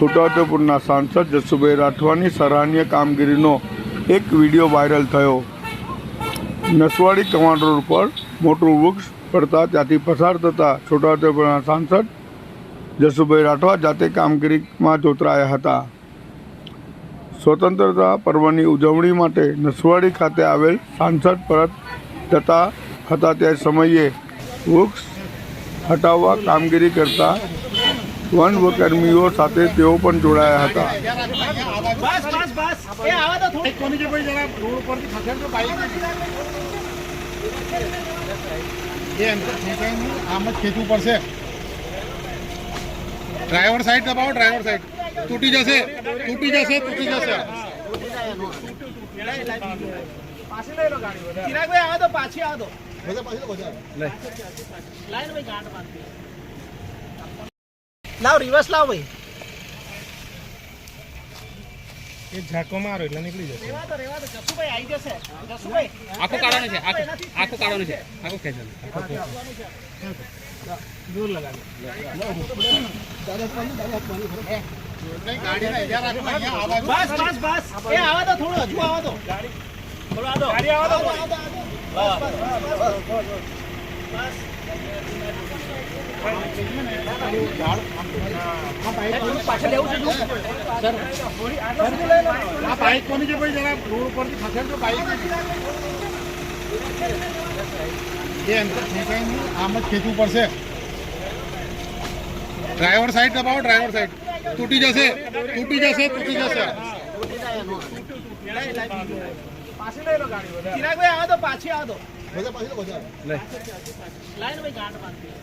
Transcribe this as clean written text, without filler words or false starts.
છોટાઉદેપુરના સાંસદ જસુભાઈ રાઠવાની સરાહનીય કામગીરીનો એક વિડીયો વાયરલ થયો। નસવાડી કમાન્ડ રોડ પર મોટું વૃક્ષ પડતા ત્યાંથી પસાર થતા છોટાઉદેપુરના સાંસદ જસુભાઈ રાઠવા જાતે કામગીરીમાં જોતરાયા હતા। સ્વતંત્રતા પર્વની ઉજવણી માટે નસવાડી ખાતે આવેલ સાંસદ પરત જતા હતા તે સમયે વૃક્ષ હટાવવા કામગીરી કરતા वन कर्मियों साथे तेओ पण जोड़ाया था। ड्राइवर साइड दबाओ, ड्राइवर साइड टूटी जैसे टूटी जैसे टूटी जैसे चिराग भाई आवा दो, पाछी आवा दो। लाओ रिवर्स लाओ भाई। ये झाको मारो એટલે નીકળી જશે। રેવા દો જસુભાઈ આવી જશે। જસુભાઈ આખો કાઢવાનો છે, આખો કાઢવાનો છે, આખો ખેંચવાનો। જોર લગા દો। ગાડી ના ઇજા રાખો, અહીંયા આવાજ બસ બસ બસ એ આવા દો, થોડું હજુ આવા દો। ગાડી થોડું આવા દો, ગાડી આવા દો। બસ પાછળ લેવું છે સર। આ બાઈક કોની છે ભાઈ? જરા રોડ પરથી ખસેડજો બાઈક। એ અંતર ખેંચાય નહીં, આમ જ ખેંચવું પડશે। ડ્રાઈવર સાઈડ દબાવો, ડ્રાઈવર સાઈડ તૂટી જશે ટૂટી જશે ટૂટી જશે। પાછી લઈ લો ગાડી। ચિરાગ ભાઈ આવા દો, પાછી આવા દો। લાઈન ભાઈ ગાંઠ બાંધી।